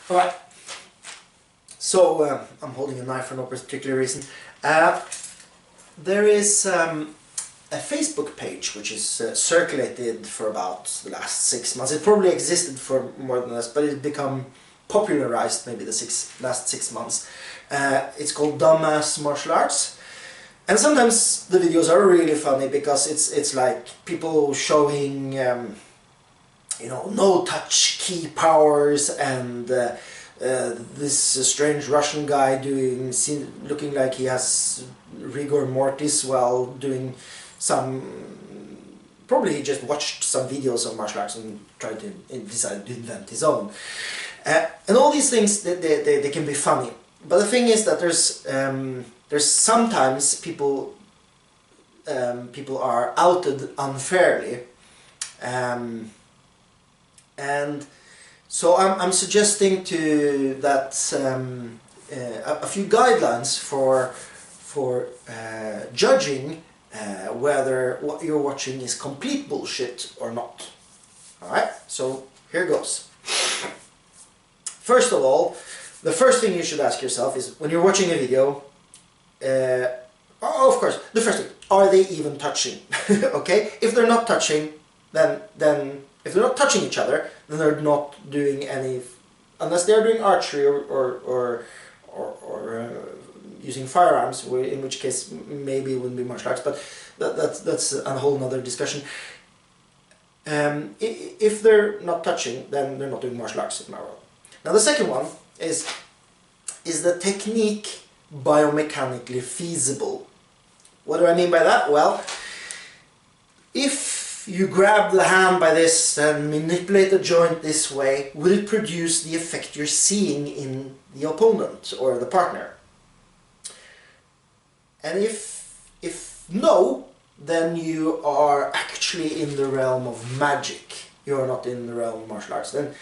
Alright, so I'm holding a knife for no particular reason. There is a Facebook page which is circulated for about the last 6 months. It probably existed for more than this, but it's become popularized maybe the last 6 months. It's called Dumbass Martial Arts. And sometimes the videos are really funny because it's like people showing you know, no-touch key powers, and this strange Russian guy looking like he has rigor mortis while doing some... Probably he just watched some videos of martial arts and tried to decide to invent his own. And all these things, they can be funny. But the thing is that there's sometimes people are outed unfairly. And so I'm suggesting that a few guidelines for judging whether what you're watching is complete bullshit or not. Alright, so here goes. First of all, the first thing you should ask yourself is, when you're watching a video, of course, the first thing, are they even touching? Okay, if they're not touching, then if they're not touching each other, then they're not doing any, unless they're doing archery or using firearms, in which case maybe it wouldn't be martial arts, but that's a whole nother discussion. If they're not touching, then they're not doing martial arts in my world. Now the second one is the technique biomechanically feasible? What do I mean by that? Well, if you grab the hand by this and manipulate the joint this way, will it produce the effect you're seeing in the opponent or the partner? And if no, then you are actually in the realm of magic. You are not in the realm of martial arts. Then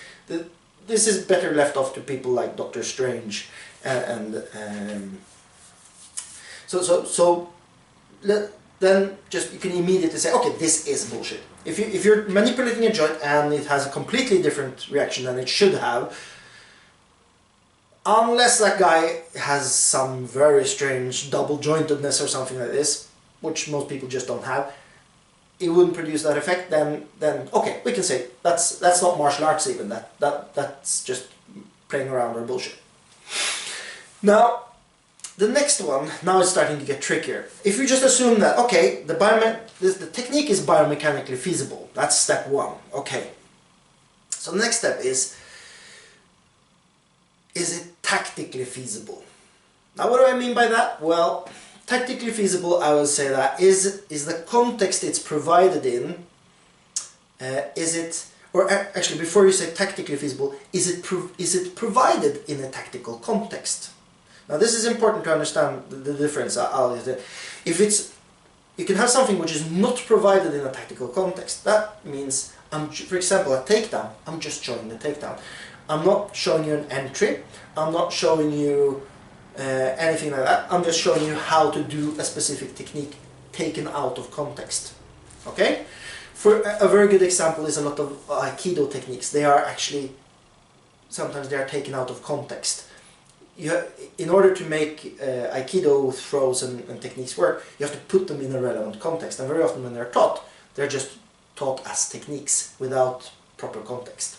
this is better left off to people like Dr. Strange then just you can immediately say, okay, this is bullshit. If you're manipulating a joint and it has a completely different reaction than it should have, unless that guy has some very strange double jointedness or something like this, which most people just don't have, it wouldn't produce that effect, then okay, we can say that's not martial arts even, that's just playing around or bullshit. Now, the next one, now it's starting to get trickier. If you just assume that, okay, the technique is biomechanically feasible, that's step one, okay. So the next step is it tactically feasible? Now what do I mean by that? Well, tactically feasible, I would say that is the context it's provided in, actually before you say tactically feasible, is it provided in a tactical context? Now this is important to understand the difference. If you can have something which is not provided in a tactical context. That means, for example, a takedown, I'm just showing the takedown. I'm not showing you an entry, I'm not showing you anything like that, I'm just showing you how to do a specific technique taken out of context. Okay? For a very good example is a lot of Aikido techniques. They are actually, sometimes they are taken out of context. In order to make Aikido throws and techniques work, you have to put them in a relevant context, and very often when they're just taught as techniques without proper context.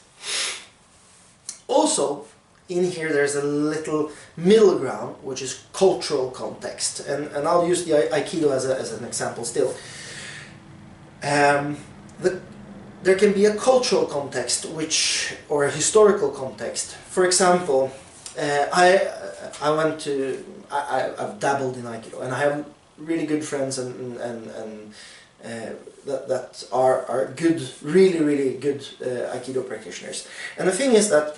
Also, in here there's a little middle ground, which is cultural context, and I'll use the Aikido as an example still. There can be a cultural context, or a historical context. For example, I've dabbled in Aikido, and I have really good friends that are good, really good Aikido practitioners. And the thing is that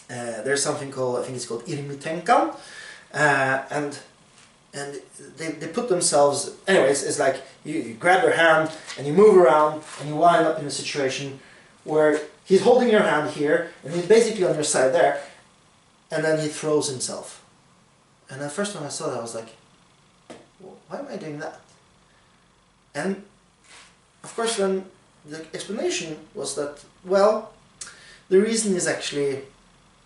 there's something called, I think it's called Irmitenkan, and they put themselves, anyways, it's like you grab their hand and you move around and you wind up in a situation where he's holding your hand here and he's basically on your side there, and then he throws himself. And the first time I saw that I was like, well, why am I doing that? And of course then the explanation was that, well, the reason is actually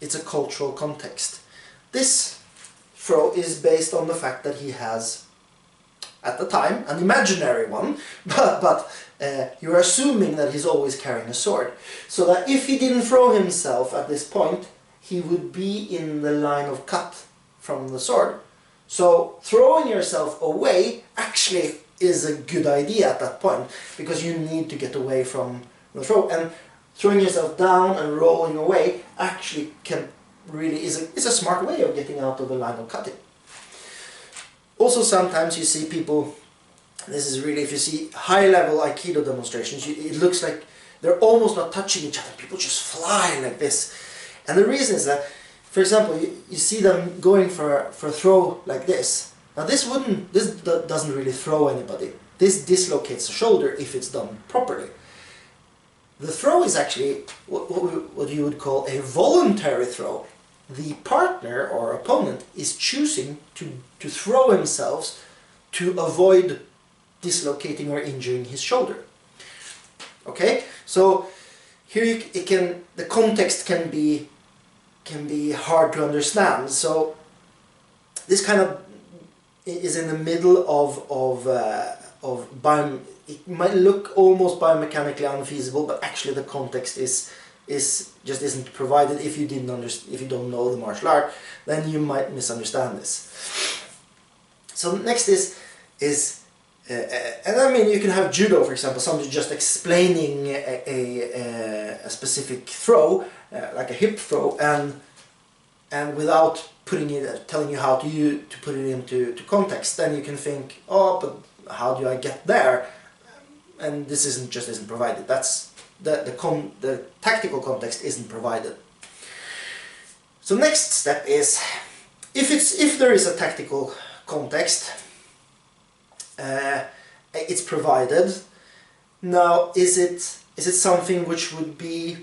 it's a cultural context. This throw is based on the fact that he has, at the time, an imaginary one, but you're assuming that he's always carrying a sword. So that if he didn't throw himself at this point, he would be in the line of cut from the sword. So throwing yourself away actually is a good idea at that point, because you need to get away from the throw. And throwing yourself down and rolling away actually is a smart way of getting out of the line of cutting. Also, sometimes you see people, this is really, if you see high-level Aikido demonstrations, it looks like they're almost not touching each other. People just fly like this. And the reason is that, for example, you see them going for a throw like this. Now this doesn't really throw anybody. This dislocates the shoulder if it's done properly. The throw is actually what you would call a voluntary throw. The partner or opponent is choosing to throw himself to avoid dislocating or injuring his shoulder. Okay, so here the context can be hard to understand. So this kind of is in the middle of it might look almost biomechanically unfeasible, but actually the context just isn't provided. If you don't know the martial art, then you might misunderstand this. So next is and I mean, you can have judo, for example, somebody just explaining a specific throw, like a hip throw, and without telling you how to put it into context. Then you can think, oh, but how do I get there? And this isn't provided. That's the tactical context isn't provided. So next step is, if there is a tactical context, it's provided. Now, is it something which would be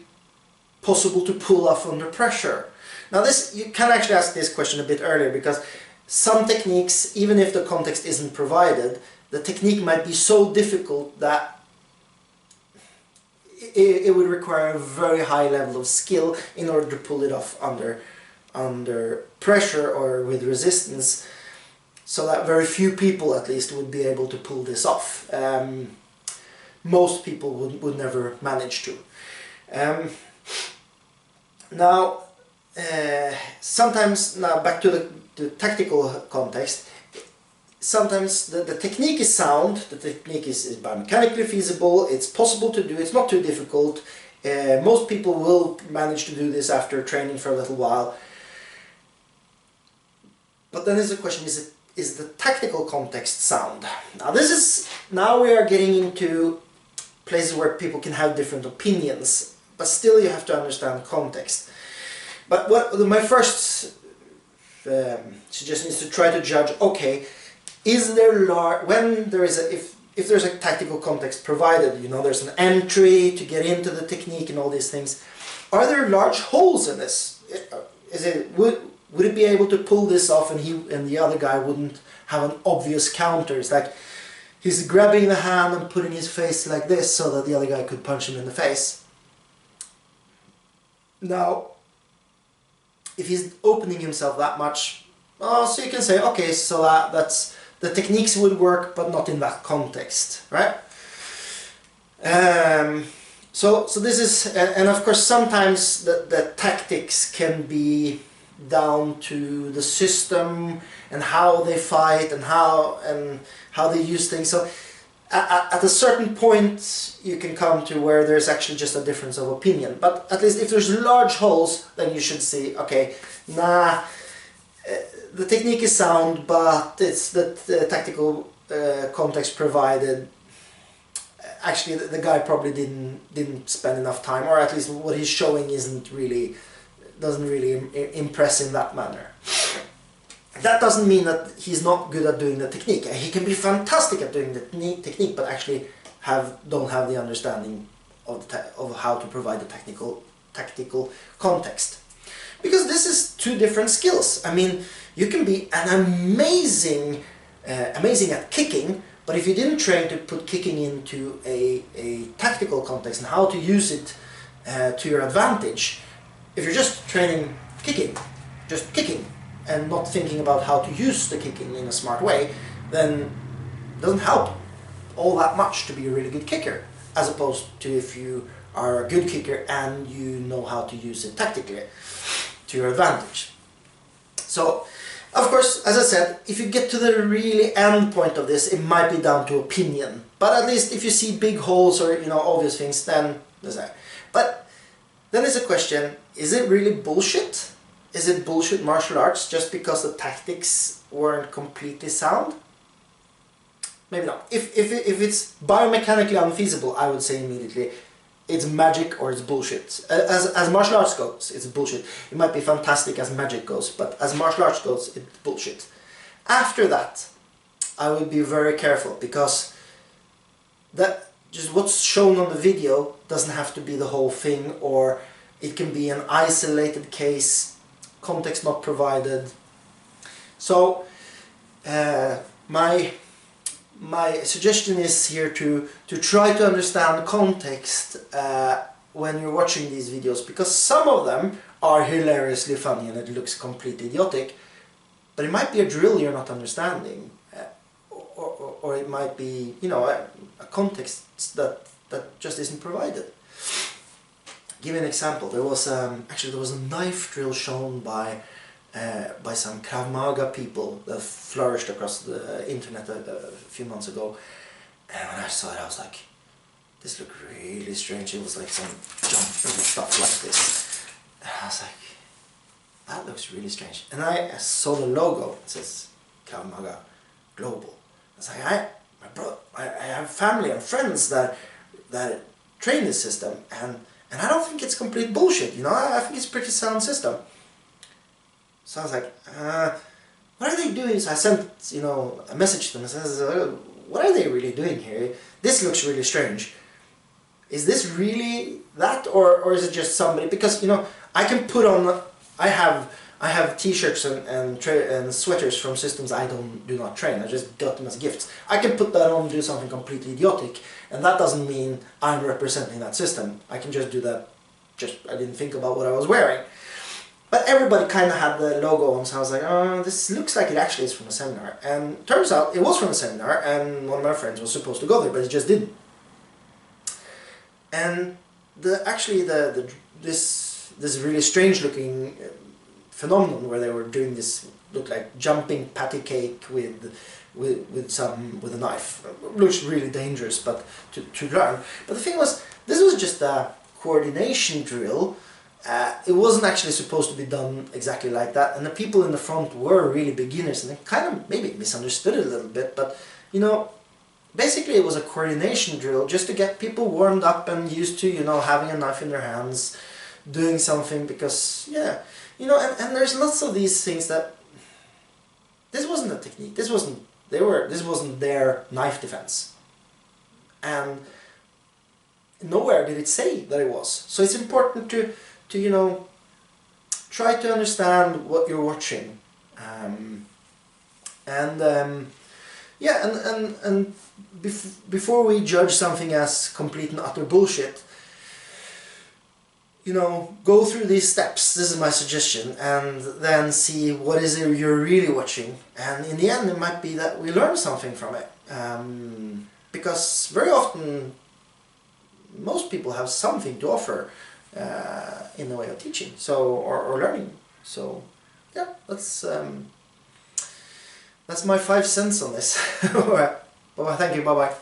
possible to pull off under pressure? Now, you can actually ask this question a bit earlier, because some techniques, even if the context isn't provided, the technique might be so difficult that it would require a very high level of skill in order to pull it off under pressure or with resistance, so that very few people at least would be able to pull this off. Most people would never manage to. Now, sometimes, now back to the tactical context, sometimes the technique is sound, the technique is biomechanically feasible, it's possible to do, it's not too difficult. Most people will manage to do this after training for a little while. But then there's a question, is the tactical context sound? Now we are getting into places where people can have different opinions, but still you have to understand context. But my first suggestion is to try to judge, okay, if there's a tactical context provided, there's an entry to get into the technique and all these things, are there large holes in this? Would it be able to pull this off and the other guy wouldn't have an obvious counter? It's like he's grabbing the hand and putting his face like this so that the other guy could punch him in the face. Now, if he's opening himself that much, so you can say, okay, so that's the techniques would work, but not in that context, right? So this is, and of course sometimes the tactics can be down to the system and how they fight and how they use things. So at a certain point you can come to where there's actually just a difference of opinion. But at least if there's large holes, then you should see, okay, the technique is sound, but it's the tactical context provided. Actually, the guy probably didn't spend enough time, or at least what he's showing doesn't really impress in that manner. That doesn't mean that he's not good at doing the technique. He can be fantastic at doing the technique, but actually don't have the understanding of how to provide the tactical context. Because this is two different skills. I mean, you can be an amazing at kicking, but if you didn't train to put kicking into a tactical context and how to use it to your advantage, if you're just training kicking, just kicking, and not thinking about how to use the kicking in a smart way, then it doesn't help all that much to be a really good kicker, as opposed to if you are a good kicker and you know how to use it tactically to your advantage. So, of course, as I said, if you get to the really end point of this, it might be down to opinion. But at least if you see big holes or, you know, obvious things, then there's that. But then there's a question, is it really bullshit? Is it bullshit martial arts just because the tactics weren't completely sound? Maybe not. If it's biomechanically unfeasible, I would say immediately it's magic or it's bullshit. As martial arts goes, it's bullshit. It might be fantastic as magic goes, but as martial arts goes, it's bullshit. After that, I would be very careful, because that just what's shown on the video doesn't have to be the whole thing, or it can be an isolated case, context not provided. So my suggestion is here to try to understand context when you're watching these videos, because some of them are hilariously funny and it looks completely idiotic, but it might be a drill you're not understanding, or it might be, you know, a context that just isn't provided. Give you an example. There was actually there was a knife drill shown by some Krav Maga people that flourished across the internet a few months ago, and when I saw it I was like, this looked really strange. It was like some jumping and stuff like this, and I was like, that looks really strange. And I saw the logo, it says Krav Maga Global. I was like, I have family and friends that train this system, and I don't think it's complete bullshit, you know. I think it's a pretty sound system. So I was like, what are they doing? So I sent, you know, a message to them and says, what are they really doing here? This looks really strange. Is this really that, or is it just somebody? Because, you know, I can put on, I have t-shirts and sweaters from systems I do not train. I just got them as gifts. I can put that on and do something completely idiotic, and that doesn't mean I'm representing that system. I can just do that, I didn't think about what I was wearing. But everybody kind of had the logo on, so I was like, oh, this looks like it actually is from a seminar. And turns out it was from a seminar, and one of my friends was supposed to go there, but he just didn't. And this really strange looking phenomenon where they were doing this, looked like jumping patty cake with a knife. It looks really dangerous, but to learn. But the thing was, this was just a coordination drill. It wasn't actually supposed to be done exactly like that, and the people in the front were really beginners, and they kind of maybe misunderstood it a little bit, but, you know, basically it was a coordination drill just to get people warmed up and used to, you know, having a knife in their hands, doing something, because, yeah, you know, and there's lots of these things that, this wasn't a technique, this wasn't their knife defense, and nowhere did it say that it was. So it's important to you know, try to understand what you're watching, before we judge something as complete and utter bullshit, you know, go through these steps. This is my suggestion, and then see what is it you're really watching, and in the end it might be that we learn something from it, because very often most people have something to offer in the way of teaching, so or learning. So yeah, that's my 5 cents on this. Alright, well, thank you, bye bye.